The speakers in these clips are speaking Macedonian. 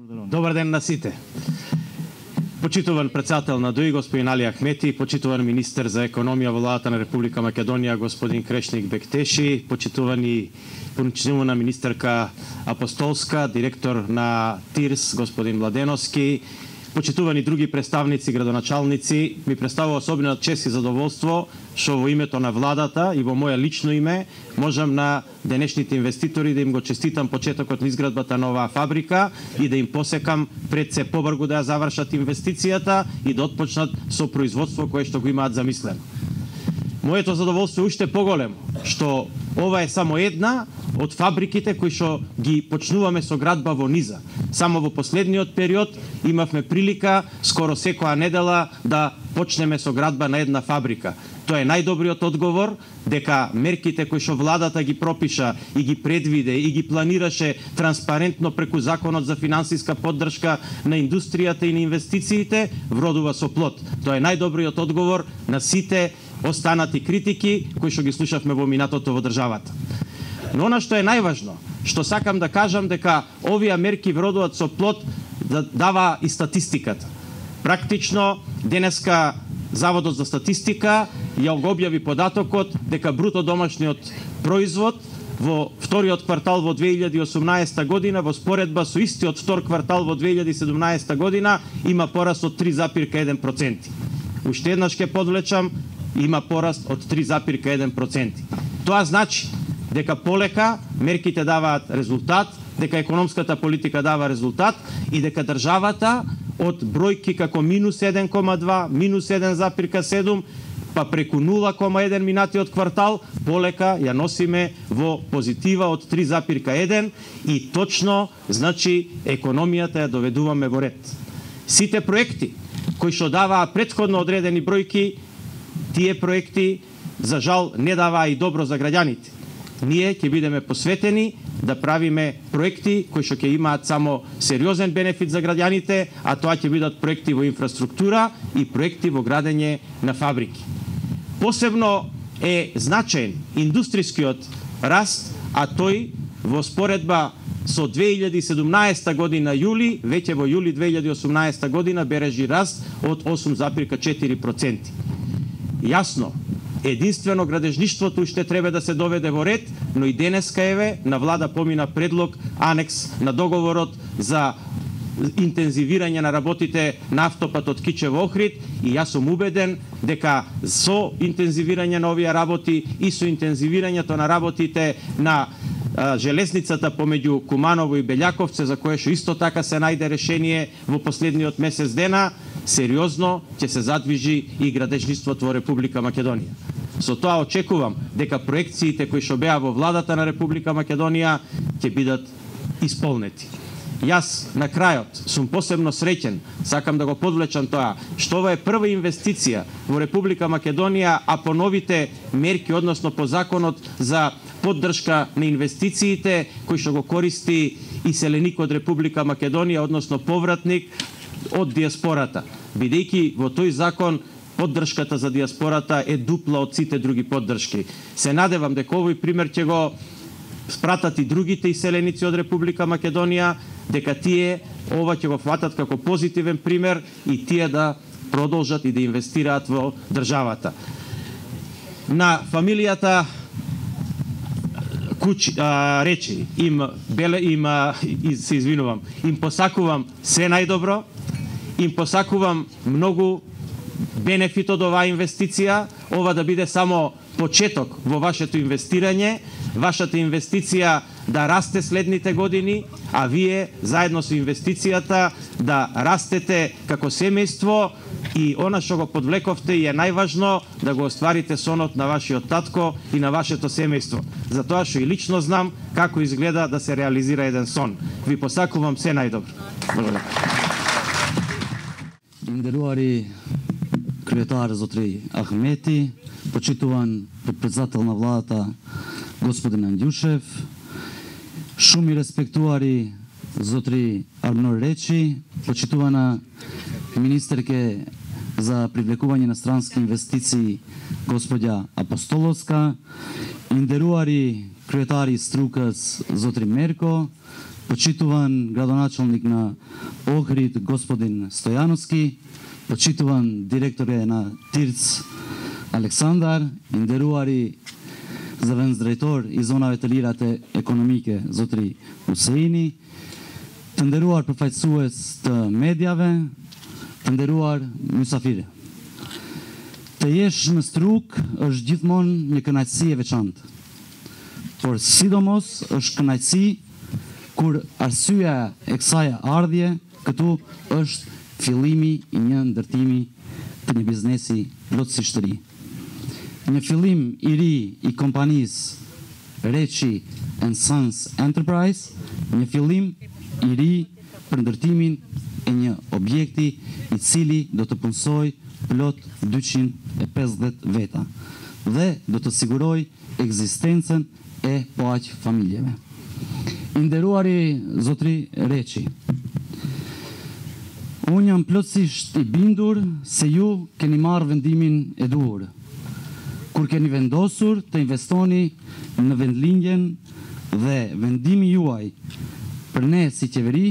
Добар ден на сите. Почитуван председател на ДОИ, господин Али Ахмети, почитуван министер за економија во владата на Република Македонија, господин Крешник Бектеши, почитувана министерка Апостолска, директор на ТИРС, господин Младеновски, почитувани други представници, градоначалници, ми представува особена чест и задоволство што во името на владата и во моје лично име можам на денешните инвеститори да им го честитам почетокот на изградбата на оваа фабрика и да им посекам пред се побрзо да ја завршат инвестицијата и да отпочнат со производство кое што го имаат замислено. Моето задоволство е уште поголемо што ова е само една од фабриките кои што ги почнуваме со градба во низа. Само во последниот период имавме прилика скоро секоја недела да почнеме со градба на една фабрика. Тоа е најдобриот одговор дека мерките кои што владата ги пропиша и ги предвиде и ги планираше транспарентно преку Законот за финансиска поддршка на индустријата и на инвестициите вродува со плод. Тоа е најдобриот одговор на сите останати критики кои што ги слушавме во минатото во државата. Но она што е најважно, што сакам да кажам дека овие мерки вродуваат со плод, дава и статистиката. Практично денеска Заводот за статистика ја го објави податокот дека бруто домашниот производ во вториот квартал во 2018 година во споредба со истиот втор квартал во 2017 година има пораст од 3,1%. Уште еднаш ќе подвлечам, има пораст од 3,1%. Тоа значи дека полека мерките даваат резултат, дека економската политика дава резултат и дека државата од бројки како минус 1,2, минус 1,7, па преку 0,1 минатиот квартал, полека ја носиме во позитива од 3,1 и точно, значи, економијата ја доведуваме во ред. Сите проекти кои што даваа претходно одредени бројки, тие проекти, за жал, не даваа и добро за граѓаните. Ние ќе бидеме посветени да правиме проекти кои што ќе имаат само сериозен бенефит за граѓаните, а тоа ќе бидат проекти во инфраструктура и проекти во градење на фабрики. Посебно е значаен индустрискиот раст, а тој во споредба со 2017 година јули, веќе во јули 2018 година бележи раст од 8,4%. Јасно, единствено градежништвото уште треба да се доведе во ред, но и денеска еве на влада помина предлог анекс на договорот за интензивирање на работите на автопатот Кичево-Охрид и јас сум убеден дека со интензивирање на овие работи и со интензивирањето на работите на железницата помеѓу Куманово и Белјаковце, за кое што исто така се најде решение во последниот месец дена, сериозно ќе се задвижи и градежништвото во Република Македонија. Со тоа очекувам дека проекциите кои што беа во владата на Република Македонија ќе бидат исполнети. Јас на крајот сум посебно среќен, сакам да го подвлечам тоа, што ова е прва инвестиција во Република Македонија, а по новите мерки, односно по законот за поддршка на инвестициите, кој што го користи и селеник од Република Македонија, односно повратник од диаспората. Бидејќи во тој закон поддршката за диаспората е дупла од сите други поддршки. Се надевам дека овој пример ќе го спратат и другите иселеници од Република Македонија, дека тие ова ќе го фатат како позитивен пример и тие да продолжат и да инвестираат во државата. На фамилијата Речи им посакувам се најдобро, им посакувам многу бенефит од оваа инвестиција, ова да биде само почеток во вашето инвестирање, вашата инвестиција да расте следните години, а вие заедно со инвестицијата да растете како семејство и она што го подвлековте и е најважно да го остварите сонот на вашиот татко и на вашето семејство. Затоа што и лично знам како изгледа да се реализира еден сон. Ви посакувам се најдобро. Благодарам. Нderuari kryetari Zotri Ahmeti, почитуван председател на владата господин Андјушев, шуми респектуари Зотри Арнор Речи, почитувана министерке за привлекување на странски инвестиции господја Апостоловска I nderuari kryetari i Strukës, zotri Merko, poqituan gradonačelnik na Ohrid, gospodin Stojanovski, poqituan direktore na TIRC Aleksandar, i nderuari zëvendës drejtor i zonave të lira të ekonomike, zotri Huseini, të nderuar përfaqësues të mediave, të nderuar mysafirë. Të jesh në Struk është gjithmonë një kënaqësi e veçantë, por sidomos është kënaqësi kur arsyeja e kësaj ardhje këtu është fillimi i një ndërtimi të një biznesi plotësisht të ri. Një fillim i ri i kompanisë Reçi & Sons Enterprise, një fillim i ri për ndërtimin e një objekti i cili do të punësoj plot 250 veta dhe do të siguroj ekzistencën e po aq familjeve. I nderuari zotri Reçi, unë jam plotësisht i bindur se ju keni marrë vendimin e duhur, kur keni vendosur të investoni në vendlinjen dhe vendimi juaj për ne si qeveri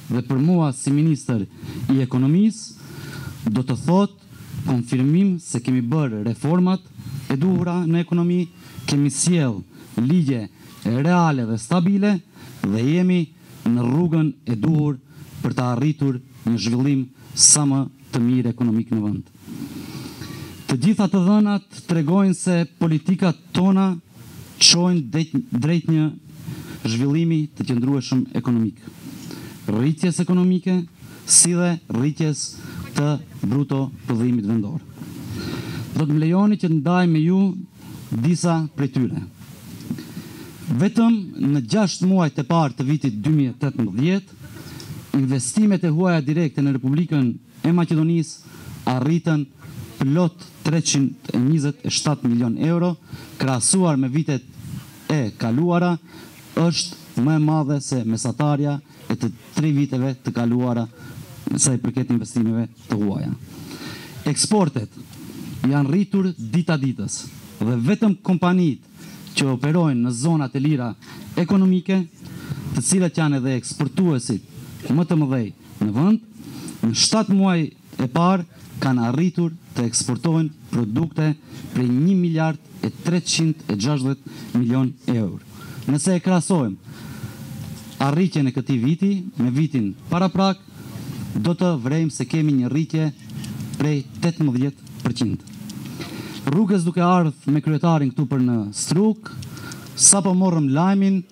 dhe për mua si ministër i ekonomisë do të thot konfirmim se kemi bërë reformat e duhura në ekonomi, kemi sjell ligje reale dhe stabile dhe jemi në rrugën e duhur për të arritur një zhvillim sa më të mirë ekonomik në vend. Të gjitha të dhënat tregojnë se politikat tona çojnë drejt një zhvillimi të qëndrueshëm ekonomik, rritjes ekonomike, si dhe rritjes të bruto prodhimit vendor. Do të më lejoni që të ndaj me ju disa prej tyre. Vetëm në 6 muajt e parë të vitit 2018, investimet e huaja direkte në Republikën e Maqedonisë arritën plot 327 milion euro, krahasuar me vitet e kaluara, është më e madhe se mesatarja e të 3 viteve të kaluara sa i përket investimeve të huaja. Eksportet janë rritur dita ditës dhe vetëm kompanitë që operojnë në zonat e lira ekonomike, të cilat janë edhe eksportuesit më të mëdhej në vend, në 7 muaj e parë kanë arritur të eksportojnë produkte prej 1 miliard e 360 milion euro. Nëse e krahasojmë arritjen e këtij viti me vitin paraprak, do të vrejmë se kemi një rritje prej 18%. Rrugës duke ardhur me kryetarin këtu për në Struk, sapo morëm lajmin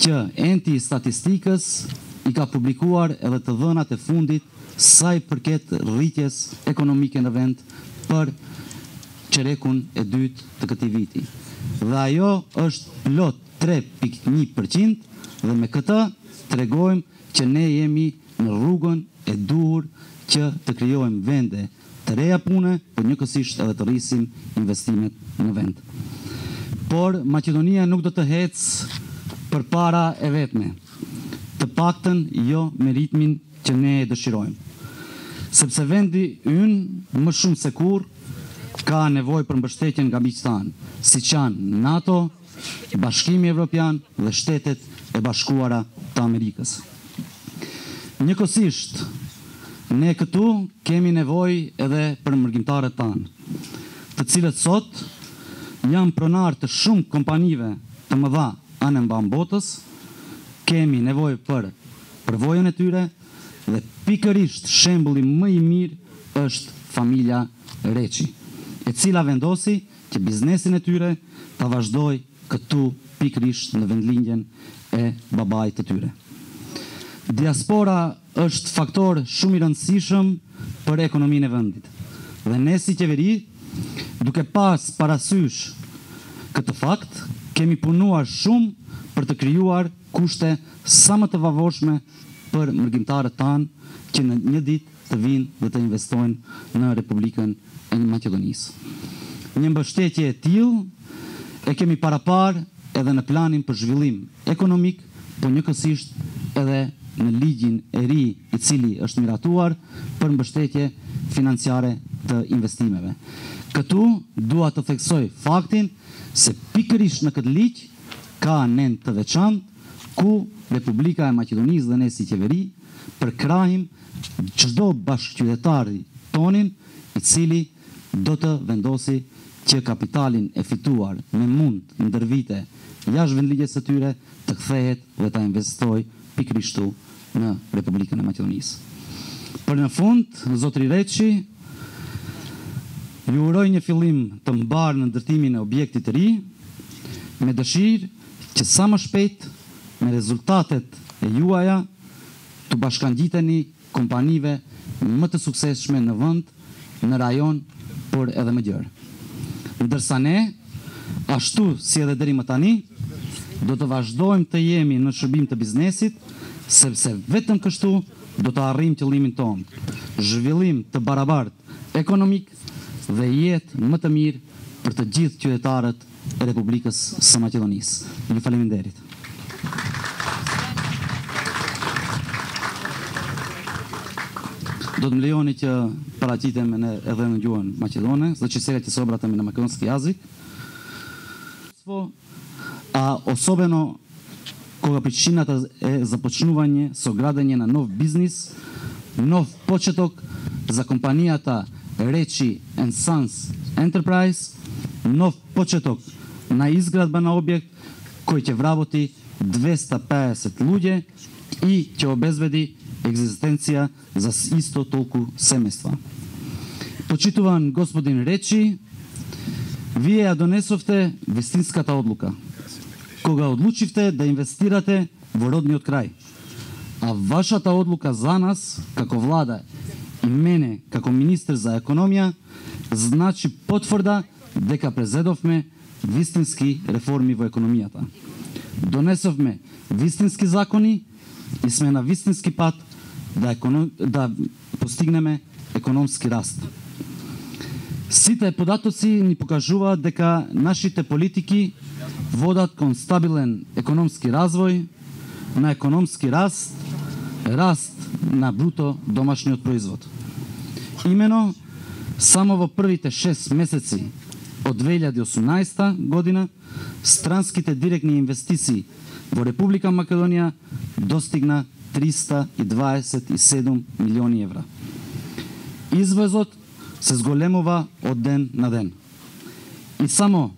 që enti i statistikës i ka publikuar edhe të dhënat e fundit sa i përket rritjes ekonomike në vend për qerekun e dytë të këtij viti. Dhe ajo është plot 3.1% dhe me këtë tregojmë që ne jemi në rrugën e duhur që të krijojmë vende të reja pune, por njëkohësisht edhe të rrisim investimet në vend. Por Maqedonia nuk do të ecë përpara e vetme, të paktën jo me ritmin që ne e dëshirojmë. Sepse vendi ynë më shumë se kurrë ka nevojë për mbështetjen nga miqtë tanë, siç janë NATO, Bashkimi Evropian dhe Shtetet e Bashkuara të Amerikës. Njëkohësisht, ne këtu kemi nevojë edhe për mërgjimtarët tanë, të cilët sot janë pronar të shumë kompanive të mëdha anë mban botës, kemi nevojë për përvojën e tyre dhe pikërisht shembulli më i mirë është familja Reçi, e cila vendosi që biznesin e tyre ta vazhdojë këtu pikërisht në vendlindjen e babait të tyre. Diaspora është faktor shumë i rëndësishëm për ekonominë e vendit. Dhe ne si qeveri, duke pas parasysh këtë fakt, kemi punuar shumë për të krijuar kushte sa më të favorshme për mërgjimtarët tanë që në një ditë të vinë dhe të investojnë në Republikën e Maqedonisë. Një mbështetje e tillë e kemi parapar edhe në planin për zhvillim ekonomik, por njëkohësisht edhe në ligjin e ri i cili është miratuar për mbështetje financiare të investimeve. Këtu dua të theksoj faktin se pikërisht në këtë ligj ka nen të veçantë ku Republika e Maqedonisë dhe ne si qeveri përkrahim çdo bashkëqytetari tonin i cili do të vendosi që kapitalin e fituar me mund ndër vite jashtë vendligjes së tyre të kthehet dhe ta investoj pikërisht në Republikën e Maqedonisë. Për në fund, zotri Reçi, ju uroj një fillim të mbar në ndërtimin e objektit të ri, me dëshirë që sa më shpejt me rezultatet e juaja të bashkangjiteni kompanive më të suksesshme në vend, në rajon, por edhe më gjerë. Ndërsa ne, ashtu si edhe deri më tani, do të vazhdojmë të jemi në shërbim të biznesit, sepse vetëm kështu do të arrijmë qëllimin tonë, zhvillim të barabartë ekonomik dhe jetë më të mirë për të gjithë qytetarët e Republikës së Maqedonisë. Ju faleminderit. Do të më lejoni që paraqitem edhe në gjuhën maqedone, zločitelja që se obratemi na makedonski jezik. A особено кога причината е започнување со градење на нов бизнис, нов почеток за компанијата Reçi and Sons Enterprise, нов почеток на изградба на објект кој ќе вработи 250 луѓе и ќе обезбеди екзистенција за исто толку семејства. Почитуван господин Reçi, вие ја донесовте вистинската одлука, кога одлучивте да инвестирате во родниот крај. А вашата одлука за нас, како влада и мене, како министер за економија, значи потврда дека презедовме вистински реформи во економијата. Донесовме вистински закони и сме на вистински пат да постигнеме економски раст. Сите податоци ни покажуваат дека нашите политики водат кон стабилен економски развој, на економски раст, раст на бруто домашниот производ. Имено, само во првите 6 месеци од 2018 година, странските директни инвестиции во Република Македонија достигна 327 милиони евра. Извозот се зголемува од ден на ден. И само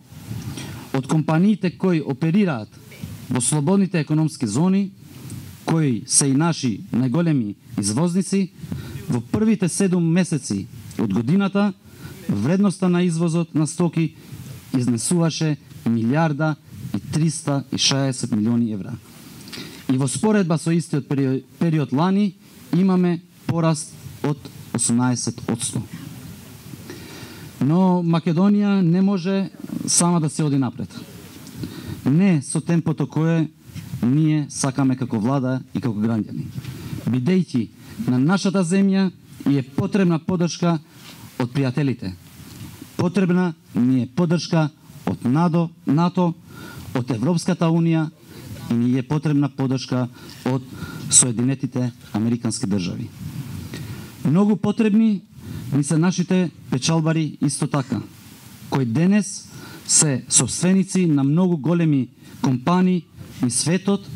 од компаниите кои оперираат во слободните економски зони, кои се и наши најголеми извозници, во првите 7 месеци од годината вредноста на извозот на стоки изнесуваше 1 360 милиони евра. И во споредба со истиот период лани имаме пораст од 18%. Но Македонија не може сама да се оди напред. Не со темпото кое ние сакаме како влада и како граѓани. Бидејќи на нашата земја и е потребна поддршка од пријателите. Потребна ни е поддршка од НАТО, од Европската Унија и ни е потребна поддршка од Соединетите Американски држави. Многу потребни ни се нашите печалбари исто така, кои денес се собственици на многу големи компании и светот,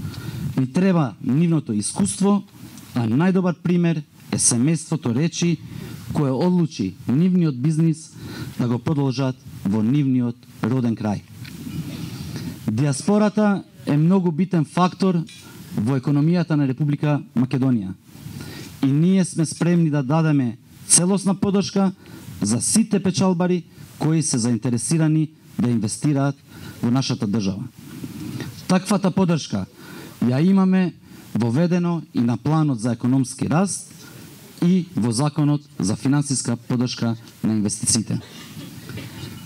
ни треба нивното искуство, а најдобар пример е семејството Reçi, кое одлучи нивниот бизнис да го продолжат во нивниот роден крај. Диаспората е многу битен фактор во економијата на Република Македонија и ние сме спремни да дадеме целосна поддршка за сите печалбари кои се заинтересирани да инвестираат во нашата држава. Таквата поддршка ја имаме воведено и на планот за економски раст и во законот за финансиска поддршка на инвестициите.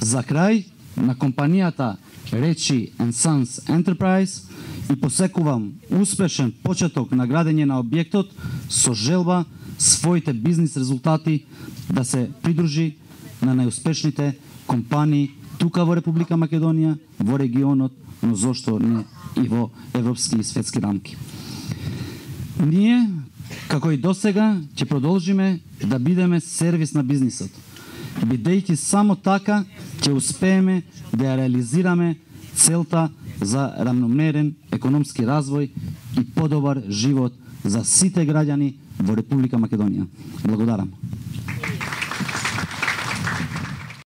За крај, на компанијата Reçi and Sons Enterprise и посекувам успешен почеток на градење на објектот со желба своите бизнис резултати да се придружи на најуспешните компании тука во Република Македонија, во регионот, но зошто не и во европски и светски рамки. Ние, како и досега, ќе продолжиме да бидеме сервис на бизнисот бидејќи само така ќе успееме да ја реализираме целта за рамномерен економски развој и подобар живот за сите граѓани во Република Македонија. Благодарам.